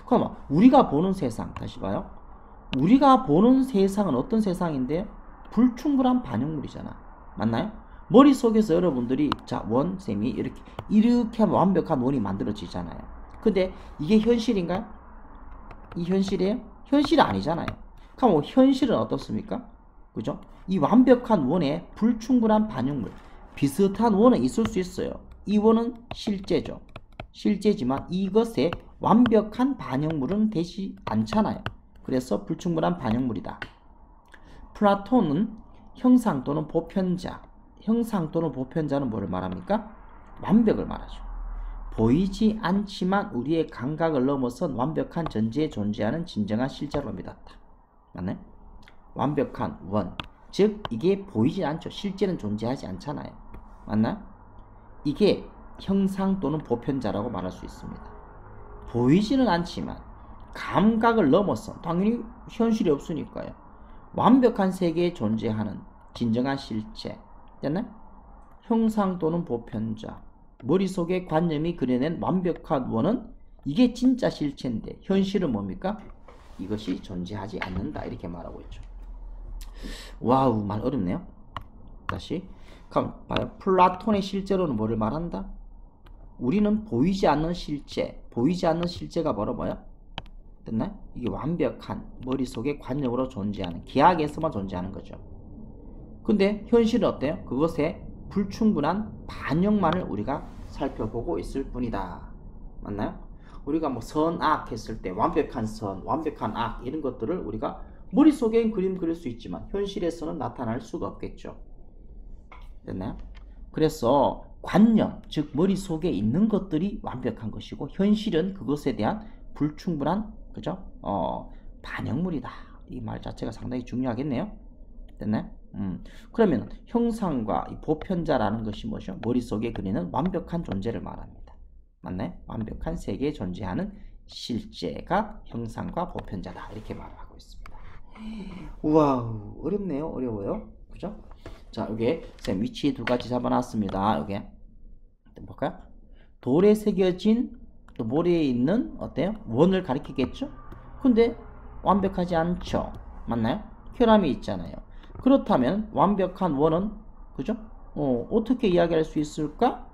그럼 우리가 보는 세상, 다시 봐요. 우리가 보는 세상은 어떤 세상인데요? 불충분한 반영물이잖아. 맞나요? 머릿속에서 여러분들이 자, 원, 셈이 이렇게 하면 완벽한 원이 만들어지잖아요. 근데 이게 현실인가요? 이 현실이에요? 현실이 아니잖아요. 그럼 현실은 어떻습니까? 그죠? 이 완벽한 원의 불충분한 반영물, 비슷한 원은 있을 수 있어요. 이 원은 실제죠. 실제지만 이것의 완벽한 반영물은 되지 않잖아요. 그래서 불충분한 반영물이다. 플라톤은 형상 또는 보편자, 형상 또는 보편자는 뭐를 말합니까? 완벽을 말하죠. 보이지 않지만 우리의 감각을 넘어선 완벽한 전제에 존재하는 진정한 실제로 믿었다. 맞나요? 완벽한 원, 즉 이게 보이지 않죠. 실제는 존재하지 않잖아요. 맞나요? 이게 형상 또는 보편자라고 말할 수 있습니다. 보이지는 않지만 감각을 넘어서 당연히 현실이 없으니까요. 완벽한 세계에 존재하는 진정한 실체. 됐나요? 형상 또는 보편자. 머릿속에 관념이 그려낸 완벽한 원은 이게 진짜 실체인데 현실은 뭡니까? 이것이 존재하지 않는다. 이렇게 말하고 있죠. 와우, 말 어렵네요. 다시. 그럼 플라톤의 실제로는 뭐를 말한다? 우리는 보이지 않는 실제. 보이지 않는 실제가 뭐야? 됐나요? 이게 완벽한 머릿속의 관념으로 존재하는 기하학에서만 존재하는 거죠. 근데 현실은 어때요? 그것의 불충분한 반영만을 우리가 살펴보고 있을 뿐이다. 맞나요? 우리가 뭐 선악 했을 때 완벽한 선, 완벽한 악 이런 것들을 우리가 머릿속엔 그림 그릴 수 있지만 현실에서는 나타날 수가 없겠죠. 됐나요? 그래서 관념, 즉 머릿속에 있는 것들이 완벽한 것이고 현실은 그것에 대한 불충분한 그죠? 반영물이다. 이 말 자체가 상당히 중요하겠네요. 됐나요? 그러면 형상과 이 보편자라는 것이 뭐죠? 머릿속에 그리는 완벽한 존재를 말합니다. 맞나요? 완벽한 세계에 존재하는 실제가 형상과 보편자다. 이렇게 말하고 있습니다. 우와, 어렵네요. 어려워요. 그죠? 자, 여기 쌤 위치 두 가지 잡아놨습니다. 여기 볼까요? 돌에 새겨진 또 모래에 있는 어때요? 원을 가리키겠죠? 근데 완벽하지 않죠? 맞나요? 혈암이 있잖아요. 그렇다면 완벽한 원은 그죠? 어떻게 이야기할 수 있을까?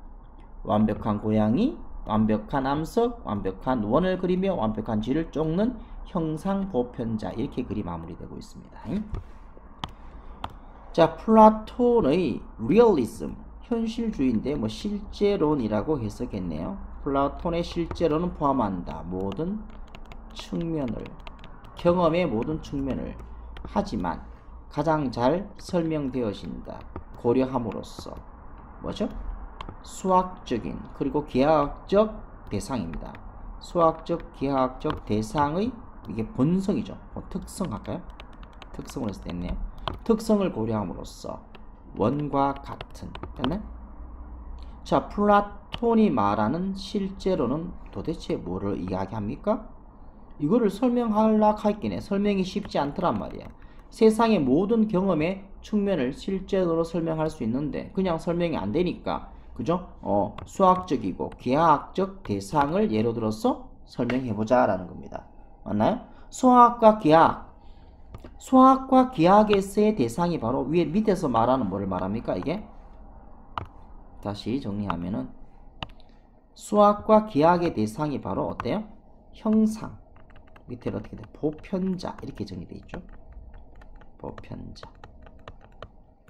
완벽한 고양이, 완벽한 암석, 완벽한 원을 그리며 완벽한 지를 쫓는 형상 보편자 이렇게 글이 마무리되고 있습니다. 자, 플라톤의 리얼리즘 현실주의인데 뭐 실제론이라고 해석했네요. 플라톤의 실제론은 포함한다. 모든 측면을 경험의 모든 측면을 하지만 가장 잘 설명되어진다. 고려함으로써 뭐죠? 수학적인 그리고 기하학적 대상입니다. 수학적 기하학적 대상의 이게 본성이죠. 특성 할까요? 특성으로 해서 됐네요. 특성을 고려함으로써 원과 같은 됐네? 자, 플라톤이 말하는 실제로는 도대체 뭐를 이야기합니까? 이거를 설명하려고 할게네. 설명이 쉽지 않더란 말이야. 세상의 모든 경험의 측면을 실제로 설명할 수 있는데 그냥 설명이 안 되니까 그죠? 수학적이고 기하학적 대상을 예로 들어서 설명해보자 라는 겁니다. 맞나요? 수학과 기하학에서의 대상이 바로 위에 밑에서 말하는 뭐를 말합니까? 이게 다시 정리하면은 수학과 기하학의 대상이 바로 어때요? 형상 밑에는 어떻게 돼? 보편자 이렇게 정리되어 있죠. 보편자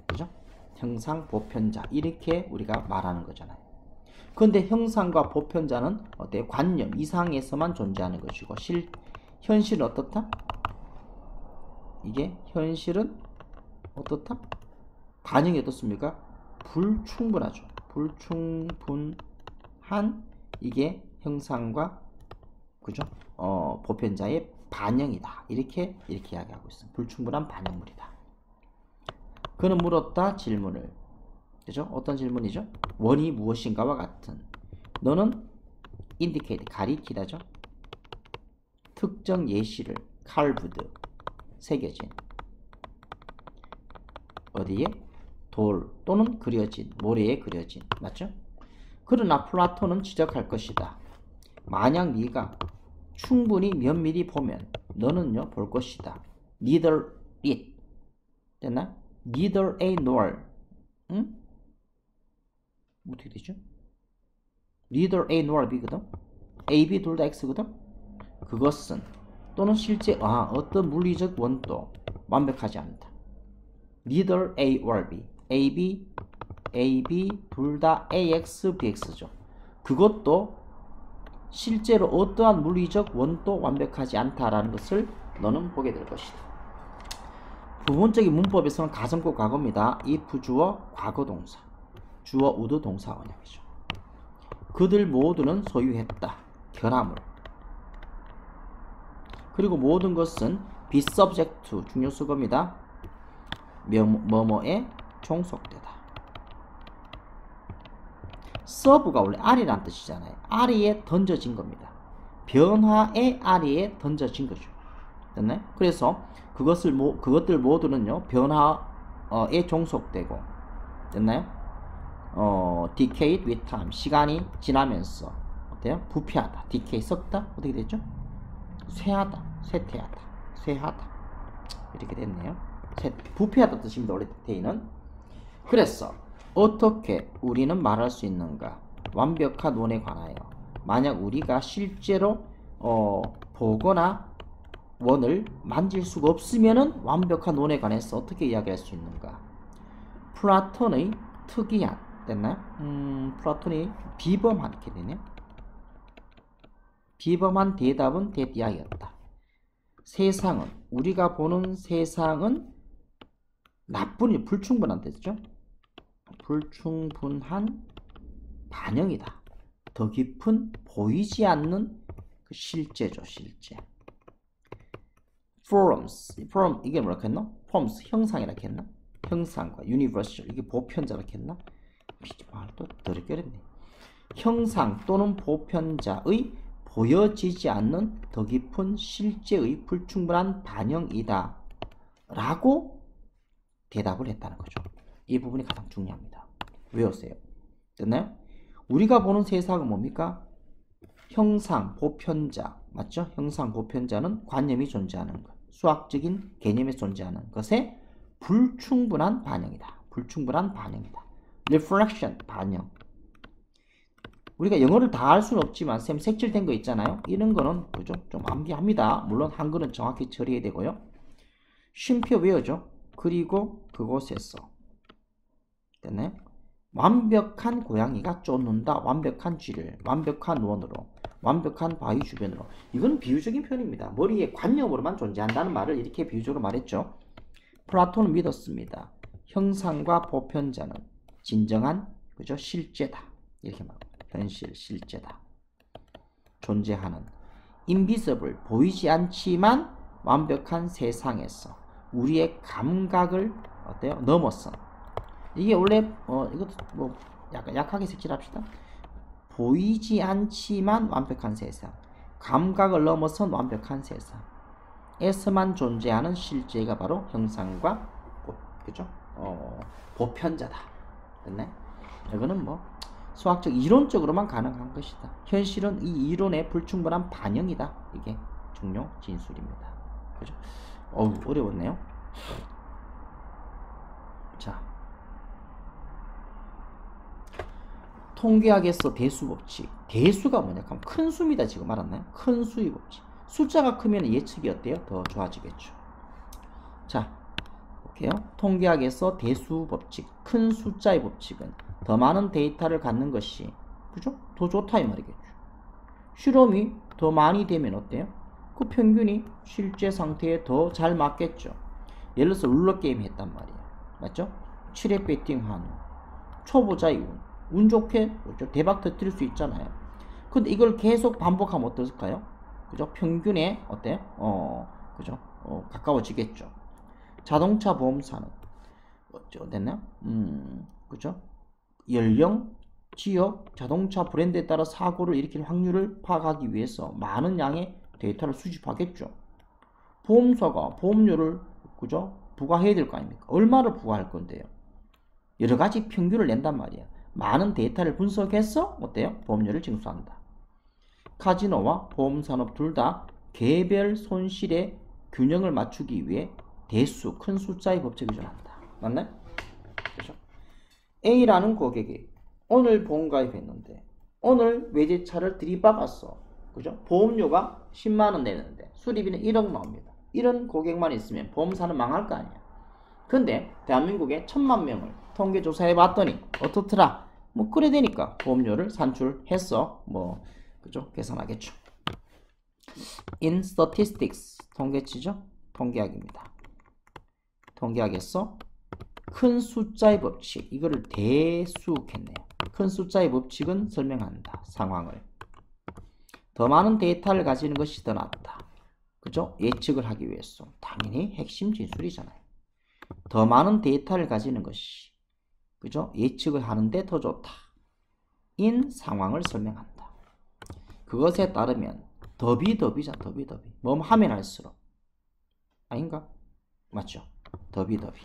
그죠? 형상 보편자 이렇게 우리가 말하는 거잖아요. 그런데 형상과 보편자는 어때요? 관념 이상에서만 존재하는 것이고 현실은 어떻다? 이게 현실은 어떻다? 반영이 어떻습니까? 불충분하죠. 불충분한 이게 형상과 그죠? 보편자의 반영이다. 이렇게 이야기하고 있습니다. 불충분한 반영물이다. 그는 물었다 질문을. 그죠? 어떤 질문이죠? 원이 무엇인가와 같은. 너는 indicate 가리키다죠. 특정 예시를 carved 새겨진 어디에? 돌 또는 그려진 모래에 그려진 맞죠? 그러나 플라톤은 지적할 것이다. 만약 네가 충분히 면밀히 보면 너는요 볼 것이다. Neither it 됐나? Neither A nor 응? 어떻게 되죠? Neither A nor B거든? A, B 둘 다 X거든? 그것은 또는 실제 어떤 물리적 원도 완벽하지 않다. Neither A or B A, B 둘 다 AX, BX죠. 그것도 실제로 어떠한 물리적 원도 완벽하지 않다라는 것을 너는 보게 될 것이다. 부분적인 문법에서는 가정과 과거입니다. if 주어 과거동사 주어 우드 동사 원형이죠. 그들 모두는 소유했다. 결함을. 그리고 모든 것은 be subject 중요수거입니다. 뭐뭐에 종속되다. 서브가 원래 R이란 뜻이잖아요. R에 던져진 겁니다. 변화의 아래에 던져진 거죠. 됐나요? 그래서 그것들 모두는요, 변화에 종속되고, 됐나요? decay with time. 시간이 지나면서, 어때요? 부패하다. decay, 썩다. 어떻게 됐죠? 쇠하다. 쇠퇴하다. 쇠하다. 이렇게 됐네요. 부패하다 뜻입니다. 원래 데이는. 그래서, 어떻게 우리는 말할 수 있는가? 완벽한 원에 관하여. 만약 우리가 실제로, 보거나 원을 만질 수가 없으면은 완벽한 원에 관해서 어떻게 이야기할 수 있는가? 플라톤의 특이한, 됐나요? 플라톤이 비범한, 이렇게 되네요. 비범한 대답은 대디아였다. 세상은, 우리가 보는 세상은 불충분한 뜻이죠. 불충분한 반영이다. 더 깊은 보이지 않는 그 실제죠, 실제. forms, 이게 뭐라 했나? forms, 형상이라 했나? 형상과 universal, 이게 보편자라 했나? 말도 더럽게 어렵네. 형상 또는 보편자의 보여지지 않는 더 깊은 실제의 불충분한 반영이다 라고 대답을 했다는 거죠. 이 부분이 가장 중요합니다. 외우세요. 됐나요? 우리가 보는 세상은 뭡니까? 형상, 보편자, 맞죠? 형상, 보편자는 관념이 존재하는 것, 수학적인 개념이 존재하는 것에 불충분한 반영이다. 불충분한 반영이다. reflection, 반영. 우리가 영어를 다 할 수는 없지만 쌤 색칠된 거 있잖아요. 이런 거는 그죠? 좀 암기합니다. 물론 한글은 정확히 처리해야 되고요. 쉼표 외워줘. 그리고 그곳에서, 됐나요? 완벽한 고양이가 쫓는다. 완벽한 쥐를 완벽한 원으로, 완벽한 바위 주변으로. 이건 비유적인 표현입니다. 머리에 관념으로만 존재한다는 말을 이렇게 비유적으로 말했죠. 플라톤은 믿었습니다. 형상과 보편자는 진정한, 그죠? 실제다. 이렇게 말합니다. 현실, 실제다. 존재하는 invisible, 보이지 않지만 완벽한 세상에서 우리의 감각을 어때요? 넘어선. 이게 원래 이것도 뭐 약간 약하게 색칠합시다. 보이지 않지만 완벽한 세상, 감각을 넘어선 완벽한 세상에서만 존재하는 실제가 바로 형상과 그죠? 보편자다. 됐네? 이거는 뭐 수학적 이론적으로만 가능한 것이다. 현실은 이 이론의 불충분한 반영이다. 이게 중요 진술입니다. 그죠? 어려웠네요. 자, 통계학에서 대수법칙. 대수가 뭐냐? 그럼 큰 수입니다. 지금 알았나요? 큰 수의 법칙. 숫자가 크면 예측이 어때요? 더 좋아지겠죠. 자, 볼게요. 통계학에서 대수법칙, 큰 숫자의 법칙은 더 많은 데이터를 갖는 것이, 그죠? 더 좋다 이 말이겠죠. 실험이 더 많이 되면 어때요? 그 평균이 실제 상태에 더 잘 맞겠죠. 예를 들어서 룰러게임 했단 말이에요. 맞죠? 7회 배팅한 초보자의 운 좋게 그렇죠? 대박 터뜨릴 수 있잖아요. 근데 이걸 계속 반복하면 어떨까요? 그죠? 평균에 어때요? 그죠? 가까워지겠죠. 자동차 보험사는 됐나요? 그죠? 연령, 지역, 자동차 브랜드에 따라 사고를 일으킬 확률을 파악하기 위해서 많은 양의 데이터를 수집하겠죠. 보험사가 보험료를 그죠? 부과해야 될 거 아닙니까? 얼마를 부과할 건데요? 여러 가지 평균을 낸단 말이야. 많은 데이터를 분석해서 어때요? 보험료를 징수한다. 카지노와 보험산업 둘 다 개별 손실의 균형을 맞추기 위해 대수, 큰 숫자의 법칙을 준한다. 맞나요? 그렇죠? A라는 고객이 오늘 보험가입했는데 오늘 외제차를 들이박았어. 그죠? 보험료가 10만원 내는데 수리비는 1억 나옵니다. 이런 고객만 있으면 보험사는 망할 거 아니야. 근데 대한민국에 1000만 명을 통계조사해 봤더니 어떻더라? 뭐 그래 되니까 보험료를 산출해서 뭐 그죠? 계산하겠죠. In statistics, 통계치죠? 통계학입니다. 통계학에서 큰 숫자의 법칙, 이거를 대수했네요. 큰 숫자의 법칙은 설명한다. 상황을. 더 많은 데이터를 가지는 것이 더 낫다. 그죠? 예측을 하기 위해서. 당연히 핵심 진술이잖아요. 더 많은 데이터를 가지는 것이, 그죠? 예측을 하는데 더 좋다. 인 상황을 설명한다. 그것에 따르면 더비더비자 더비더비. 뭐 하면 할수록. 아닌가? 맞죠? 더비더비.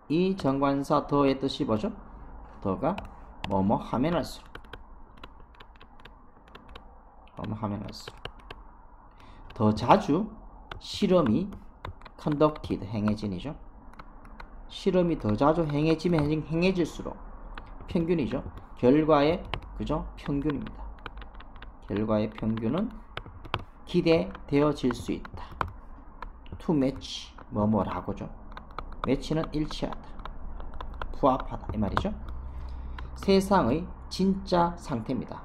이 정관사 더의 뜻이 뭐죠? 더가 뭐뭐 하면 할수록. 뭐뭐 하면 할수록. 더 자주 실험이 conducted 행해진이죠. 실험이 더 자주 행해지면 행해질수록 평균이죠. 결과의 그죠? 평균입니다. 결과의 평균은 기대되어질 수 있다. to match 뭐뭐라고죠. match는 일치하다. 부합하다 이 말이죠. 세상의 진짜 상태입니다.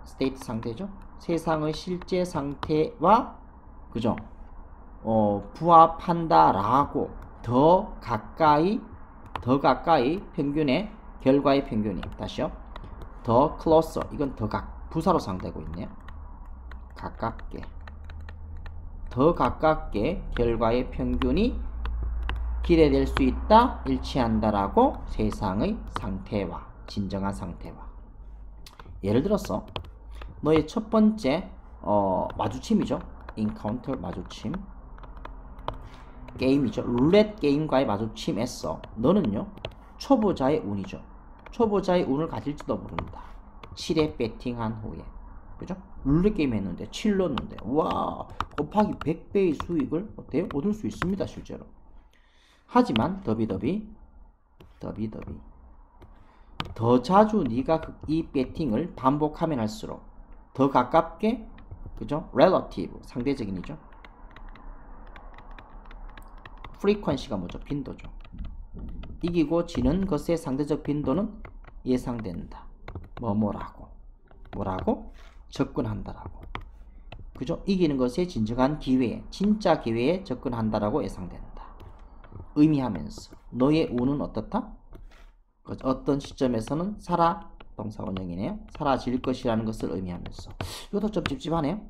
state 상태죠. 세상의 실제 상태와 그죠? 부합한다라고 더 가까이 평균의 결과의 평균이 다시요. 더 closer 이건 더 부사로 상대하고 있네요. 가깝게 더 가깝게 결과의 평균이 기대될 수 있다. 일치한다라고 세상의 상태와 진정한 상태와 예를 들어서 너의 첫 번째 마주침이죠. encounter 마주침 게임이죠. 룰렛 게임과의 마주침에서 너는요 초보자의 운이죠. 초보자의 운을 가질지도 모른다. 7에 배팅한 후에 그죠? 룰렛 게임 했는데 7 넣었는데 와 곱하기 100배의 수익을 어때요? 얻을 수 있습니다. 실제로. 하지만 더비더비 더 자주 네가 이 배팅을 반복하면 할수록 더 가깝게 그죠? relative 상대적인이죠. frequency가 뭐죠? 빈도죠. 이기고 지는 것의 상대적 빈도는 예상된다. 뭐라고? 접근한다라고. 그죠? 이기는 것의 진정한 기회에, 진짜 기회에 접근한다라고 예상된다. 의미하면서 너의 운은 어떻다? 어떤 시점에서는 동사 원형이네요. 사라질 것이라는 것을 의미하면서. 이것도 좀 찝찝하네요.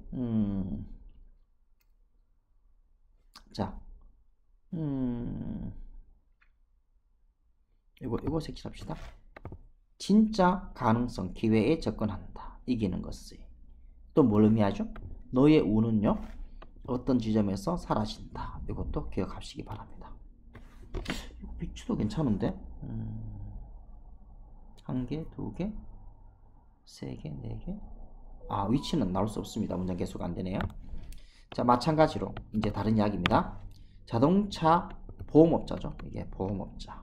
자, 이거 색칠합시다. 진짜 가능성, 기회에 접근한다. 이기는 것을. 또 뭘 의미하죠? 너의 운은요, 어떤 지점에서 사라진다. 이것도 기억하시기 바랍니다. 위치도 괜찮은데? 1개, 2개, 3개, 4개. 위치는 나올 수 없습니다. 문장 계속 안 되네요. 자, 마찬가지로 이제 다른 이야기입니다. 자동차 보험업자죠. 이게 보험업자.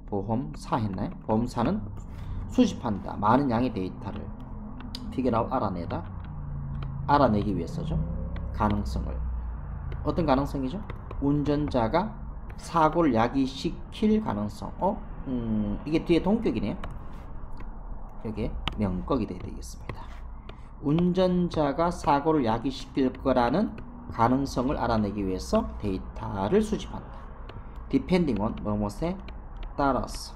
보험사 했나요? 보험사는 수집한다. 많은 양의 데이터를 figure out 알아내기 위해서죠. 가능성을. 어떤 가능성이죠? 운전자가 사고를 야기시킬 가능성. 이게 뒤에 동격이네요. 여기에 명격이 돼야 되겠습니다. 운전자가 사고를 야기시킬 거라는 가능성을 알아내기 위해서 데이터를 수집한다. depending on 뭐뭐에 따라서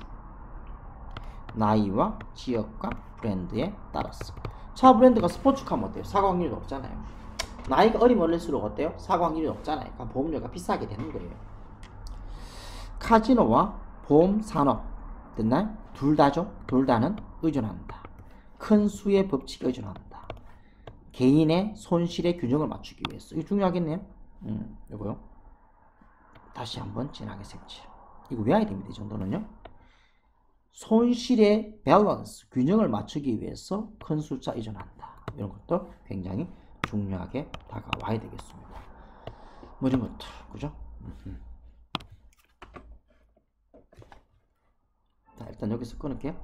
나이와 지역과 브랜드에 따라서. 차 브랜드가 스포츠카면 어때요? 사고 확률이 높잖아요. 나이가 어리면 어릴수록 어때요? 사고 확률이 높잖아요. 그러니까 보험료가 비싸게 되는 거예요. 카지노와 보험 산업 됐나요? 둘 다죠. 둘 다는 의존한다. 큰 수의 법칙에 의존한다. 개인의 손실의 균형을 맞추기 위해서. 이거 중요하겠네요. 이거요. 다시 한번 진하게 색칠. 이거 외워야 됩니다. 이 정도는요. 손실의 밸런스, 균형을 맞추기 위해서 큰 숫자 의존한다. 이런 것도 굉장히 중요하게 다가와야 되겠습니다. 뭐 이런 것들, 그죠? 자, 일단 여기서 끊을게요.